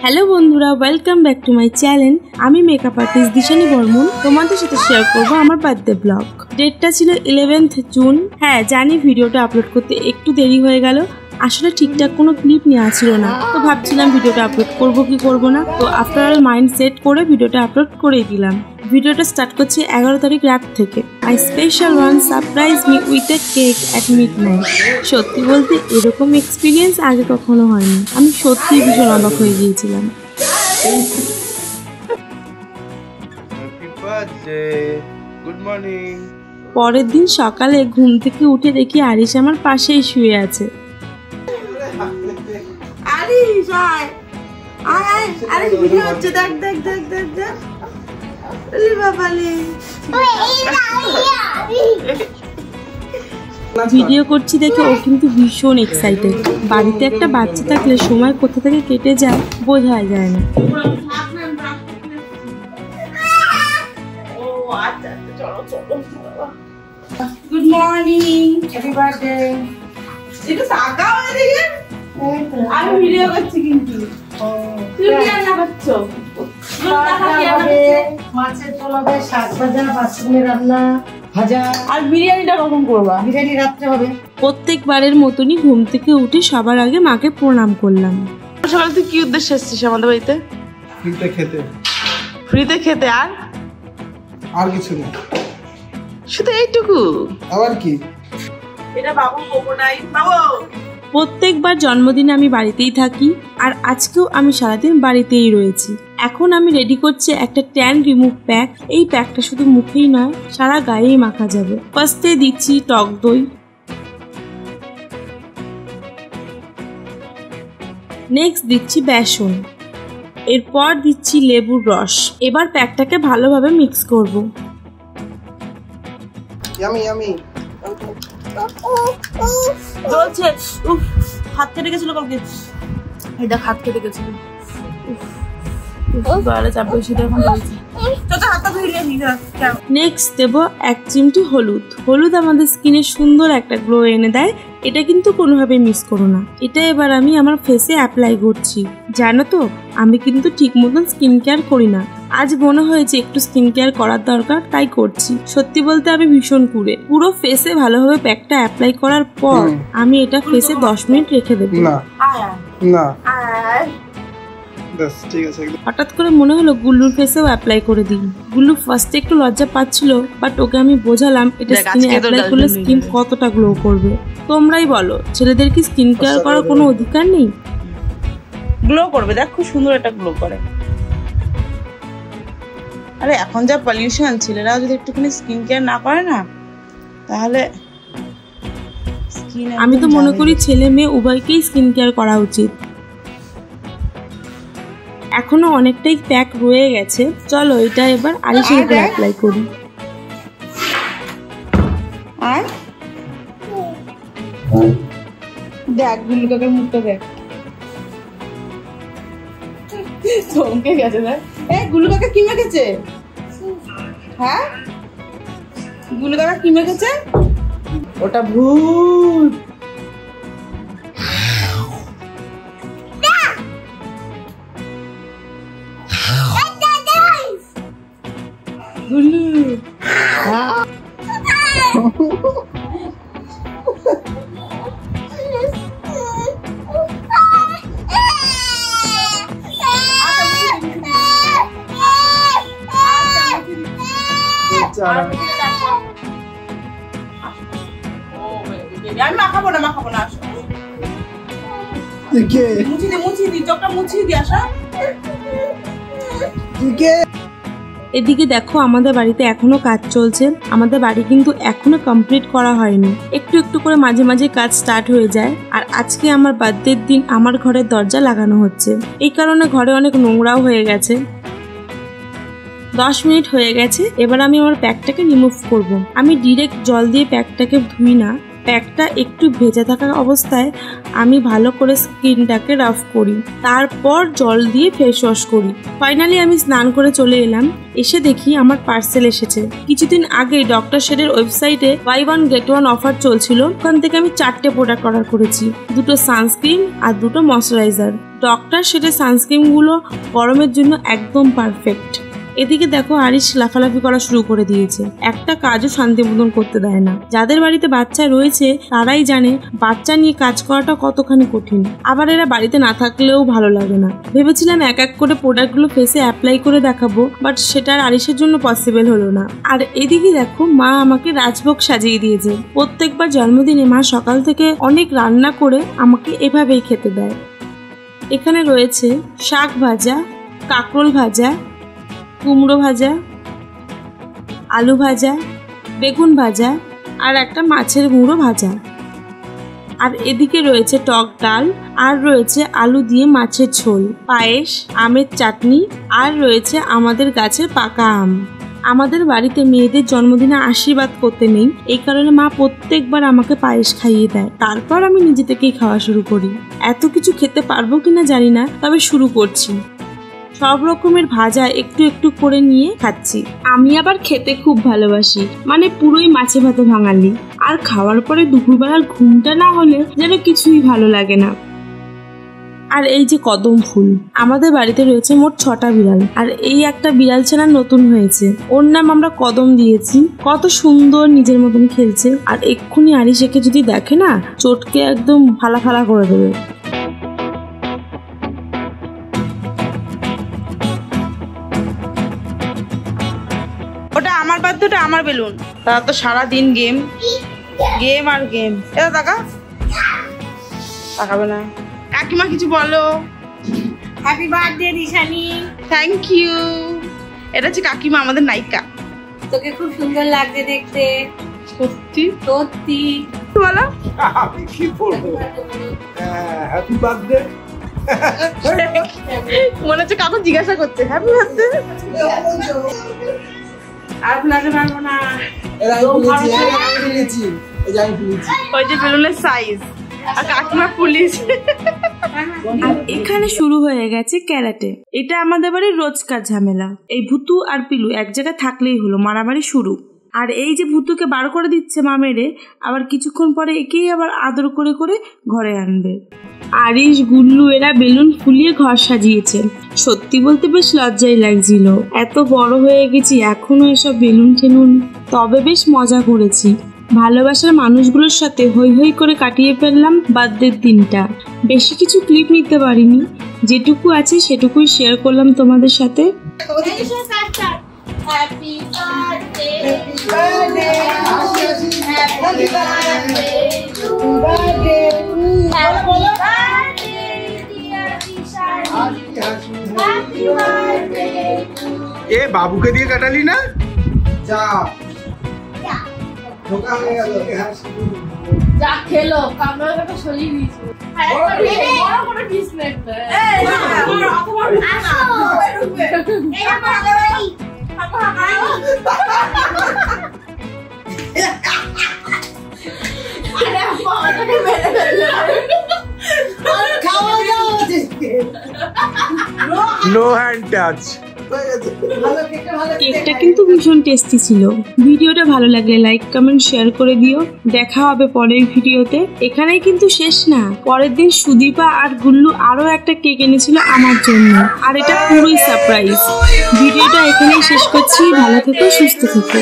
Hello বন্ধুরা, welcome back to my channel. আমি makeup artist Dishani Barman তোমাদের সাথে শেয়ার করবো আমার বার্থডে ব্লগ। ডেটটা ছিল 11th জুন। হ্যাঁ জানি ভিডিওটা আপলোড করতে একটু দেরি হয়ে গেল, আসলে ঠিকঠাক কোনো ক্লিপ নেওয়া ছিল না, তো ভাবছিলাম ভিডিওটা আপলোড করবো কি করবো না, তো আফটার অল মাইন্ড সেট করে ভিডিওটা আপলোড করেই দিলাম। ভিডিওটা স্টার্ট করছি 11 তারিখ রাত থেকে। I special one surprise me with a cake at midnight. সত্যি বলতে এরকম এক্সপিরিয়েন্স আগে কখনো হয়নি, আমি সত্যি ভীষণ অবাক হয়ে গিয়েছিলাম। Good morning. পরের দিন সকালে ঘুম থেকে উঠে দেখি আরিশ আমার পাশেই শুয়ে আছে। আরিশ আয় আয়, আরিশ ভিডিও হচ্ছে, দেখ দেখ দেখ দেখ দেখ। ভিডিও করছি দেখে ও কিন্তু ভীষণ এক্সাইটেড। বাড়িতে একটা বাচ্চা থাকলে সময় কোথা থেকে কেটে যায় বোঝা যায় না। Good morning, happy birthday. এটা টাকা হয়ে গেছে। আমি ভিডিও করছি কিন্তু তুমি কি রান্না করছো? মাছের ঝোল হবে, শাক ভাজা, পাঁচফোড়নের রান্না, ভাজা। আর বিরিয়ানিটা কখন করবা? বিরিয়ানি রাত্রে হবে। প্রত্যেকবারের মতনই ঘুম থেকে উঠে সবার আগে মাকে প্রণাম করলাম। সকাল থেকে কি উদ্দেশ্যে এসেছিস আমাদের বাড়িতে? ফ্রিতে খেতে। ফ্রিতে খেতে আর কিছু না, শুধু এইটুকু? আবার কি? এটা বাবু কোকোনাই বাবু। প্রত্যেকবার জন্মদিনে আমি বাড়িতেই থাকি, আর আজকেও আমি সারাদিন বাড়িতেই রয়েছি। এখন আমি রেডি করছি একটা ট্যান রিমুভ প্যাক। এই প্যাকটা শুধু মুখেই নয়, সারা গায়েই মাখা যাবে। ফার্স্টে দিচ্ছি টক দই, নেক্সট দিচ্ছি বেসন, এরপর দিচ্ছি লেবুর রস। এবার প্যাকটাকে ভালোভাবে মিক্স করব। Yummy yummy. জ্বলছে। উফ, হাত কেটে গেছিল কালকে। এই দেখ হাত কেটে গেছিল। নেক্সট দেব 1 চিমটি হলুদ। হলুদ আমাদের স্কিনে সুন্দর একটা গ্লো এনে দেয়, এটা কিন্তু কোনোভাবে মিস করো না। এটা এবার আমি আমার ফেসে অ্যাপ্লাই করছি। জানো তো আমি কিন্তু ঠিক মতন স্কিন কেয়ার করি না, আজ মনে হয়েছে একটু স্কিন কেয়ার করার দরকার, তাই করছি। সত্যি বলতে আমি ভীষণ পুরো ফেসে ভালোভাবে প্যাকটা অ্যাপ্লাই করার পর আমি এটা ফেসে 10 মিনিট রেখে দেবো। না না, ঠিক আছে। হঠাৎ করে মনে হলো গুল্লুর ফেসেও অ্যাপ্লাই করে দিই। গুল্লু ফার্স্টে একটু লজ্জা পাচ্ছিল, বাট ওকে আমি বোঝালাম এটা স্কিনে অ্যাপ্লাই করলে স্কিন কতটা গ্লো করবে। তোমরাই বলো, ছেলেদের কি স্কিন কেয়ার করার কোনো অধিকার নেই? গ্লো করবে, দেখ খুব সুন্দর একটা গ্লো করে। আরে এখন যা পলিউশন, ছেলেরা যদি একটুখানি স্কিন কেয়ার না করে না তাহলে আমি তো মনে করি ছেলে মেয়ে উভয়কেই স্কিন কেয়ার করা উচিত। এখনো অনেকটাই প্যাক রয়ে গেছে, চলো এটা এবার আরিশের উপর অ্যাপ্লাই করি। আর দেখ গুল্লু কাকার মুখটা দেখ, চমকে গেছে। দেখ এই গুল্লু কাকা কি মেখেছে? হ্যাঁ গুল্লু কাকা কি মেখেছে? ওটা ভূত। গুল্লু আমি মাখাবো না আসো। মুছিয়ে দি চোখটা মুছিয়ে দি আসো। এদিকে দেখো আমাদের বাড়িতে এখনো কাজ চলছে। আমাদের বাড়ি কিন্তু এখনো কমপ্লিট করা হয়নি, একটু একটু করে মাঝে মাঝে কাজ স্টার্ট হয়ে যায়। আর আজকে আমার বার্থডের দিন আমার ঘরের দরজা লাগানো হচ্ছে, এই কারণে ঘরে অনেক নোংরাও হয়ে গেছে। 10 মিনিট হয়ে গেছে, এবার আমি আমার প্যাকটাকে রিমুভ করব। আমি ডিরেক্ট জল দিয়ে প্যাকটাকে ধুই না, প্যাকটা একটু ভেজা থাকা অবস্থায় আমি ভালো করে স্কিনটাকে রাফ করি, তারপর জল দিয়ে ফেস ওয়াশ করি। ফাইনালি আমি স্নান করে চলে এলাম। এসে দেখি আমার পার্সেল এসেছে। কিছুদিন আগেই ডক্টর শেডের ওয়েবসাইটে buy one get one offer চলছিল। ওখান থেকে আমি 4টে প্রোডাক্ট অর্ডার করেছি, 2টো সানস্ক্রিন আর 2টো ময়শ্চারাইজার। ডক্টর শেডের সানস্ক্রিনগুলো গরমের জন্য একদম পারফেক্ট। এদিকে দেখো আরিশ লাফালাফি করা শুরু করে দিয়েছে, একটা কাজও শান্তি মতন করতে দেয় না। যাদের বাড়িতে বাচ্চা রয়েছে তারাই জানে বাচ্চা নিয়ে কাজ করাটা কতখানি কঠিন। আবার এরা বাড়িতে না থাকলেও ভালো লাগে না। ভেবেছিলাম এক এক করে প্রোডাক্টগুলো ফেসে অ্যাপ্লাই করে দেখাবো, বাট সেটা আর আরিশের জন্য পসিবল হলো না। আর এদিকে দেখো মা আমাকে রাজভোগ সাজিয়ে দিয়েছে। প্রত্যেকবার জন্মদিনে মা সকাল থেকে অনেক রান্না করে আমাকে এভাবেই খেতে দেয়। এখানে রয়েছে শাক ভাজা, কাঁকরোল ভাজা, কুমড়ো ভাজা, আলু ভাজা, বেগুন ভাজা আর একটা মাছের মুড়ো ভাজা। আর এদিকে রয়েছে টক ডাল, আর রয়েছে আলু দিয়ে মাছের ঝোল, পায়েস, আমের চাটনি, আর রয়েছে আমাদের গাছের পাকা আম। আমাদের বাড়িতে মেয়েদের জন্মদিনে আশীর্বাদ করতে নেই, এই কারণে মা প্রত্যেকবার আমাকে পায়েস খাইয়ে দেয়, তারপর আমি নিজে থেকেই খাওয়া শুরু করি। এত কিছু খেতে পারবো কিনা জানি না, তবে শুরু করছি। সব রকমের ভাজা একটু একটু করে নিয়ে খাচ্ছি। আমি আবার খেতে খুব ভালোবাসি, মানে পুরোই মাছে ভাতে ভাঙালি। আর খাওয়ার পরে দুপুরবেলার ঘুমটা না হলে যেন কিছুই ভালো লাগে না। আর এই যে কদম ফুল, আমাদের বাড়িতে রয়েছে মোট 6টা বিড়াল, আর এই একটা বিড়াল ছানা নতুন হয়েছে, ওর নাম আমরা কদম দিয়েছি। কত সুন্দর নিজের মতন খেলছে। আর এক্ষুনি আরিশ একে যদি দেখে না, চটকে একদম ফালা ফালা করে দেবে। ওটা আমার বাদ, ওটা আমার বেলুন। তারা তো সারাদিন গেম গেম আর গেম। এটা তাকাবে না। কাকিমা কিছু বলো। Happy birthday Rishani. Thank you. এটা হচ্ছে কাকিমা, আমাদের নায়িকা। তোকে খুব সুন্দর লাগছে দেখতে। সত্যি সত্যি বলো। আমি কি বলবো? Happy birthday. মনে হচ্ছে কাকু জিজ্ঞাসা করছে হ্যাপি বার্থডে। আর ভুলাতে পারবো না। ওই যে বেলুনের সাইজ, আর কাকিমা পুলিশ। আর এখানে শুরু হয়ে গেছে ক্যারাটে। এটা আমাদের বাড়ির রোজকার ঝামেলা। এই ভুতু আর পিলু এক জায়গায় থাকলেই হলো, মারামারি শুরু। আর এই যে ভুতুকে বার করে দিচ্ছে মা মেরে, আবার কিছুক্ষণ পরে একেই আবার আদর করে করে ঘরে আনবে। আরিশ, গুল্লু এরা বেলুন ফুলিয়ে ঘর সাজিয়েছে। সত্যি বলতে বেশ লজ্জাই লাগছিল, এত বড় হয়ে গেছি এখনো এসব বেলুন টেলুন। তবে বেশ মজা করেছি। ভালোবাসার মানুষগুলোর সাথে হই হই করে কাটিয়ে ফেললাম বার্থডের দিনটা। বেশি কিছু ক্লিপ নিতে পারিনি, যেটুকু আছে সেটুকুই শেয়ার করলাম তোমাদের সাথে। Happy birthday, happy birthday to you, happy birthday dear Rishani, happy birthday to. এ বাবুকে দিয়ে কাটালি না? যা ঢোকা হয়ে গেল। যা খেলো কামড়ার কথা সরিয়ে দিয়েছে। বড় বড় পিস লাগবে। এই আসো এই আমাদের বাড়ি। No hand touch. কেকটা কিন্তু ভীষণ টেস্টি ছিল। ভিডিওটা ভালো লাগলে লাইক, কমেন্ট, শেয়ার করে দিও। দেখা হবে পরের ভিডিওতে। এখানেই কিন্তু শেষ না, পরের দিন সুদীপা আর গুল্লু আরো একটা কেক এনেছিল আমার জন্য, আর এটা পুরোই সারপ্রাইজ। ভিডিওটা এখানেই শেষ করছি। ভালো থেকো, সুস্থ থেকো।